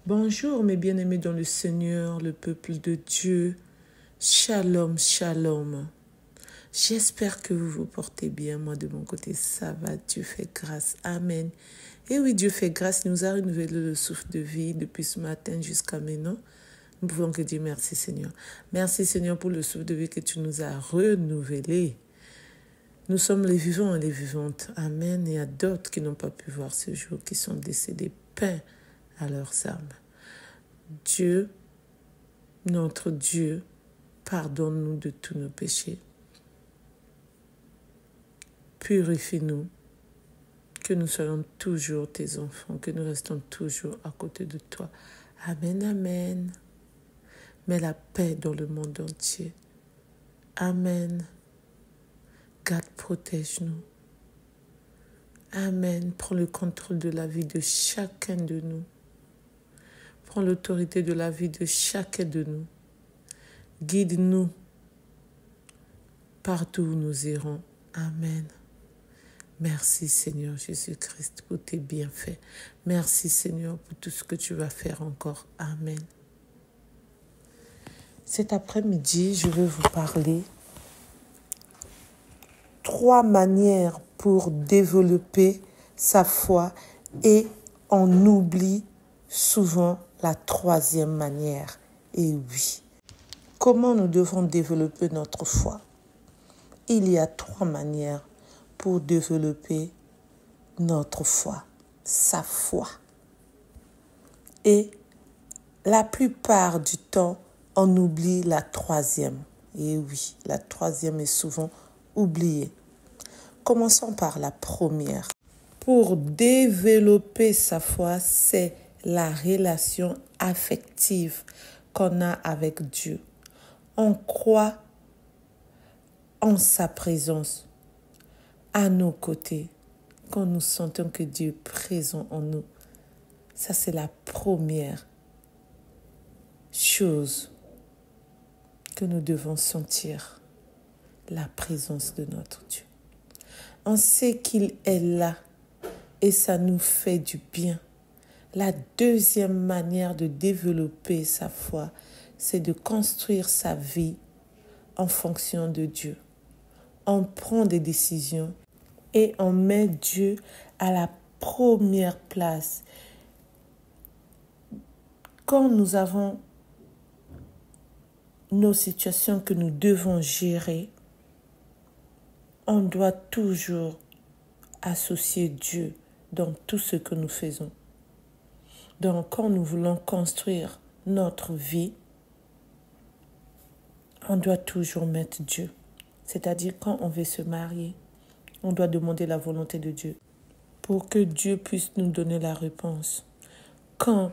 Bonjour mes bien-aimés dans le Seigneur, le peuple de Dieu. Shalom, shalom. J'espère que vous vous portez bien. Moi de mon côté, ça va. Dieu fait grâce. Amen. Et oui, Dieu fait grâce. Il nous a renouvelé le souffle de vie depuis ce matin jusqu'à maintenant. Nous pouvons que dire merci Seigneur. Merci Seigneur pour le souffle de vie que tu nous as renouvelé. Nous sommes les vivants et les vivantes. Amen. Et il y a d'autres qui n'ont pas pu voir ce jour, qui sont décédés. Paix à leurs âmes. Dieu, notre Dieu, pardonne-nous de tous nos péchés. Purifie-nous, que nous soyons toujours tes enfants, que nous restons toujours à côté de toi. Amen, amen. Mets la paix dans le monde entier. Amen. Garde, protège-nous. Amen. Prends le contrôle de la vie de chacun de nous. Prends l'autorité de la vie de chacun de nous. Guide-nous partout où nous irons. Amen. Merci Seigneur Jésus-Christ pour tes bienfaits. Merci Seigneur pour tout ce que tu vas faire encore. Amen. Cet après-midi, je vais vous parler 3 manières pour développer sa foi et on oublie souvent la 3e manière. Et oui, comment nous devons développer notre foi? Il y a 3 manières pour développer notre foi, sa foi. Et la plupart du temps, on oublie la 3e. Et oui, la 3e est souvent oubliée. Commençons par la première. Pour développer sa foi, c'est la relation affective qu'on a avec Dieu. On croit en sa présence, à nos côtés, quand nous sentons que Dieu est présent en nous. Ça, c'est la première chose que nous devons sentir, la présence de notre Dieu. On sait qu'il est là et ça nous fait du bien. La 2e manière de développer sa foi, c'est de construire sa vie en fonction de Dieu. On prend des décisions et on met Dieu à la première place. Quand nous avons nos situations que nous devons gérer, on doit toujours associer Dieu dans tout ce que nous faisons. Donc, quand nous voulons construire notre vie, on doit toujours mettre Dieu. C'est-à-dire, quand on veut se marier, on doit demander la volonté de Dieu pour que Dieu puisse nous donner la réponse. Quand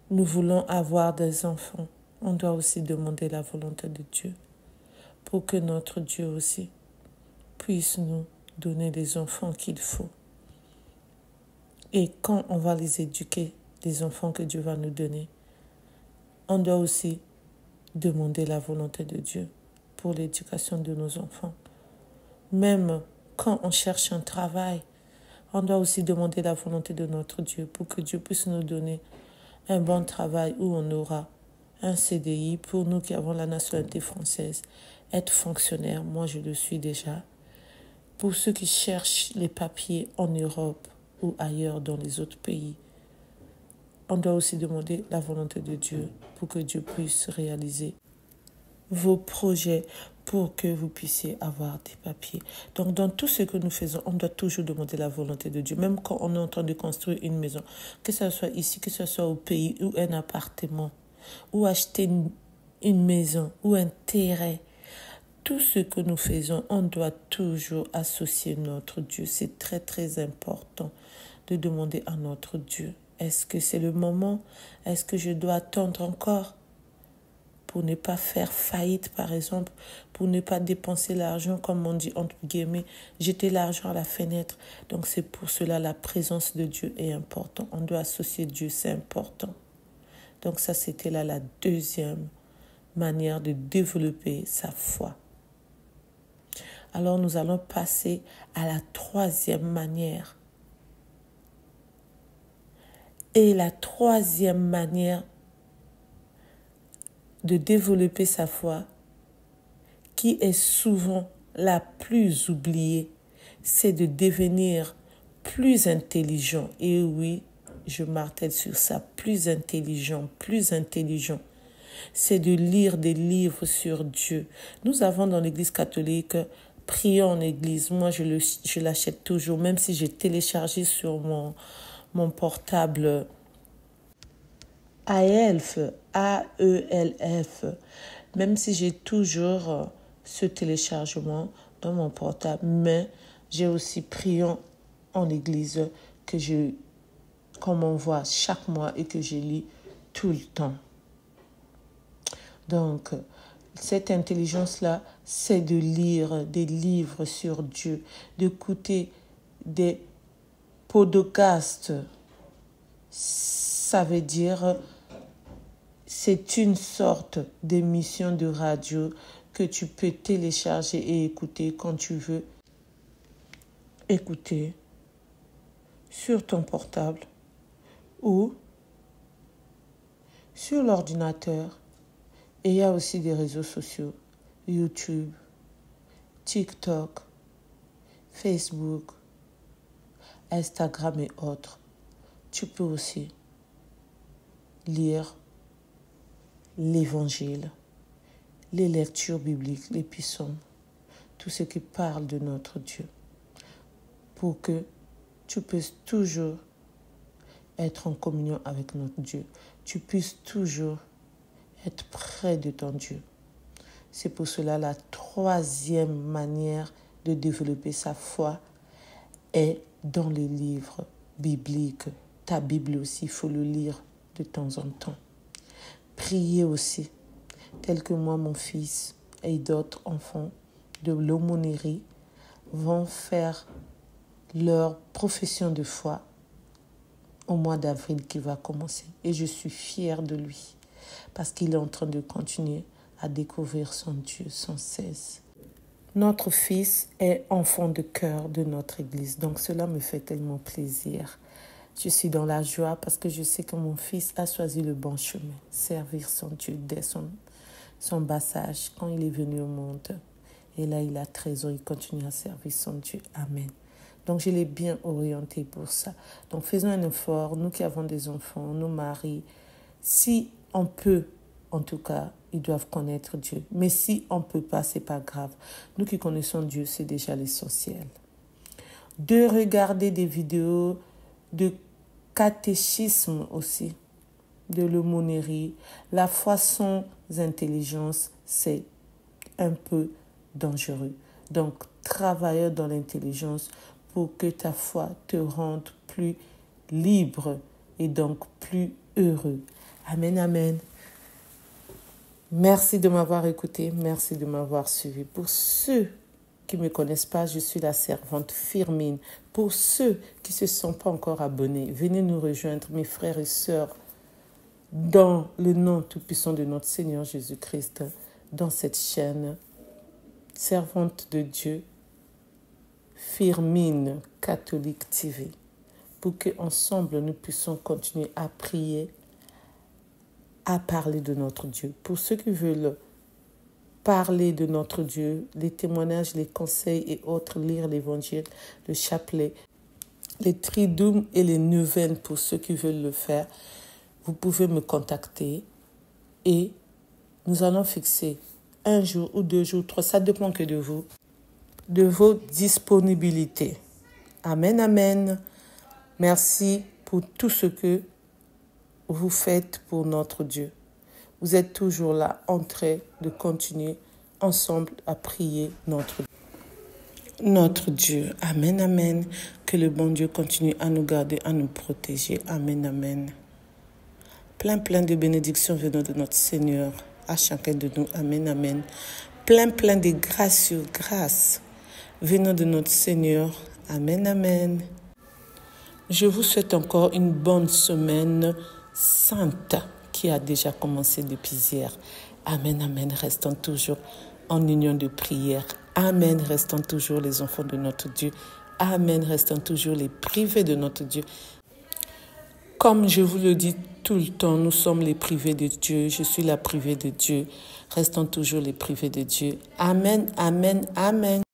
nous voulons avoir des enfants, on doit aussi demander la volonté de Dieu pour que notre Dieu aussi puisse nous donner les enfants qu'il faut. Et quand on va les éduquer, les enfants que Dieu va nous donner, on doit aussi demander la volonté de Dieu pour l'éducation de nos enfants. Même quand on cherche un travail, on doit aussi demander la volonté de notre Dieu pour que Dieu puisse nous donner un bon travail où on aura un CDI pour nous qui avons la nationalité française. Être fonctionnaire, moi je le suis déjà. Pour ceux qui cherchent les papiers en Europe ou ailleurs dans les autres pays, on doit aussi demander la volonté de Dieu pour que Dieu puisse réaliser vos projets pour que vous puissiez avoir des papiers. Donc, dans tout ce que nous faisons, on doit toujours demander la volonté de Dieu. Même quand on est en train de construire une maison, que ce soit ici, que ce soit au pays, ou un appartement, ou acheter une maison, ou un terrain. Tout ce que nous faisons, on doit toujours associer notre Dieu. C'est très, très important de demander à notre Dieu. Est-ce que c'est le moment? Est-ce que je dois attendre encore pour ne pas faire faillite, par exemple, pour ne pas dépenser l'argent, comme on dit, entre guillemets, jeter l'argent à la fenêtre. Donc, c'est pour cela la présence de Dieu est importante. On doit associer Dieu, c'est important. Donc, ça, c'était là la 2e manière de développer sa foi. Alors, nous allons passer à la 3e manière. Et la troisième manière de développer sa foi, qui est souvent la plus oubliée, c'est de devenir plus intelligent. Et oui, je martèle sur ça, plus intelligent, plus intelligent. C'est de lire des livres sur Dieu. Nous avons dans l'Église catholique Prions en Église. Moi, je l'achète toujours, même si j'ai téléchargé sur mon portable AELF, AELF, même si j'ai toujours ce téléchargement dans mon portable, mais j'ai aussi Prions en Église qu'on m'envoie chaque mois et que je lis tout le temps. Donc, cette intelligence-là, c'est de lire des livres sur Dieu, d'écouter des podcasts. Ça veut dire, c'est une sorte d'émission de radio que tu peux télécharger et écouter quand tu veux. Écouter sur ton portable ou sur l'ordinateur. Et il y a aussi des réseaux sociaux, YouTube, TikTok, Facebook, Instagram et autres. Tu peux aussi lire l'Évangile, les lectures bibliques, les psaumes, tout ce qui parle de notre Dieu, pour que tu puisses toujours être en communion avec notre Dieu. Tu puisses toujours être près de ton Dieu. C'est pour cela la troisième manière de développer sa foi est dans les livres bibliques. Ta Bible aussi, il faut le lire de temps en temps. Prier aussi, tel que moi, mon fils et d'autres enfants de l'aumônerie vont faire leur profession de foi au mois d'avril qui va commencer. Et je suis fière de lui parce qu'il est en train de continuer à découvrir son Dieu sans cesse. Notre fils est enfant de cœur de notre Église, donc cela me fait tellement plaisir. Je suis dans la joie parce que je sais que mon fils a choisi le bon chemin, servir son Dieu dès son bas âge, quand il est venu au monde. Et là, il a 13 ans, il continue à servir son Dieu. Amen. Donc, je l'ai bien orienté pour ça. Donc, faisons un effort, nous qui avons des enfants, nos maris, si on peut, en tout cas, ils doivent connaître Dieu. Mais si on ne peut pas, ce n'est pas grave. Nous qui connaissons Dieu, c'est déjà l'essentiel. De regarder des vidéos de catéchisme aussi, de l'aumônerie. La foi sans intelligence, c'est un peu dangereux. Donc, travaille dans l'intelligence pour que ta foi te rende plus libre et donc plus heureux. Amen, amen. Merci de m'avoir écouté, merci de m'avoir suivi. Pour ceux qui ne me connaissent pas, je suis la servante Firmine. Pour ceux qui ne se sont pas encore abonnés, venez nous rejoindre, mes frères et sœurs, dans le nom tout-puissant de notre Seigneur Jésus-Christ, dans cette chaîne, servante de Dieu, Firmine Catholique TV, pour qu'ensemble nous puissions continuer à prier, à parler de notre Dieu. Pour ceux qui veulent parler de notre Dieu, les témoignages, les conseils et autres, lire l'évangile, le chapelet, les triduums et les neuvaines pour ceux qui veulent le faire, vous pouvez me contacter et nous allons fixer 1 jour ou 2 jours, 3, ça dépend que de vous, de vos disponibilités. Amen, amen. Merci pour tout ce que vous faites pour notre Dieu. Vous êtes toujours là en train de continuer ensemble à prier notre Dieu. Amen, amen. Que le bon Dieu continue à nous garder, à nous protéger. Amen, amen. Plein de bénédictions venant de notre Seigneur à chacun de nous. Amen, amen. Plein de grâce sur grâce venant de notre Seigneur. Amen, amen. Je vous souhaite encore une bonne semaine sainte qui a déjà commencé depuis hier. Amen, amen. Restons toujours en union de prière. Amen. Restons toujours les enfants de notre Dieu. Amen. Restons toujours les privés de notre Dieu. Comme je vous le dis tout le temps, nous sommes les privés de Dieu. Je suis la privée de Dieu. Restons toujours les privés de Dieu. Amen, amen, amen.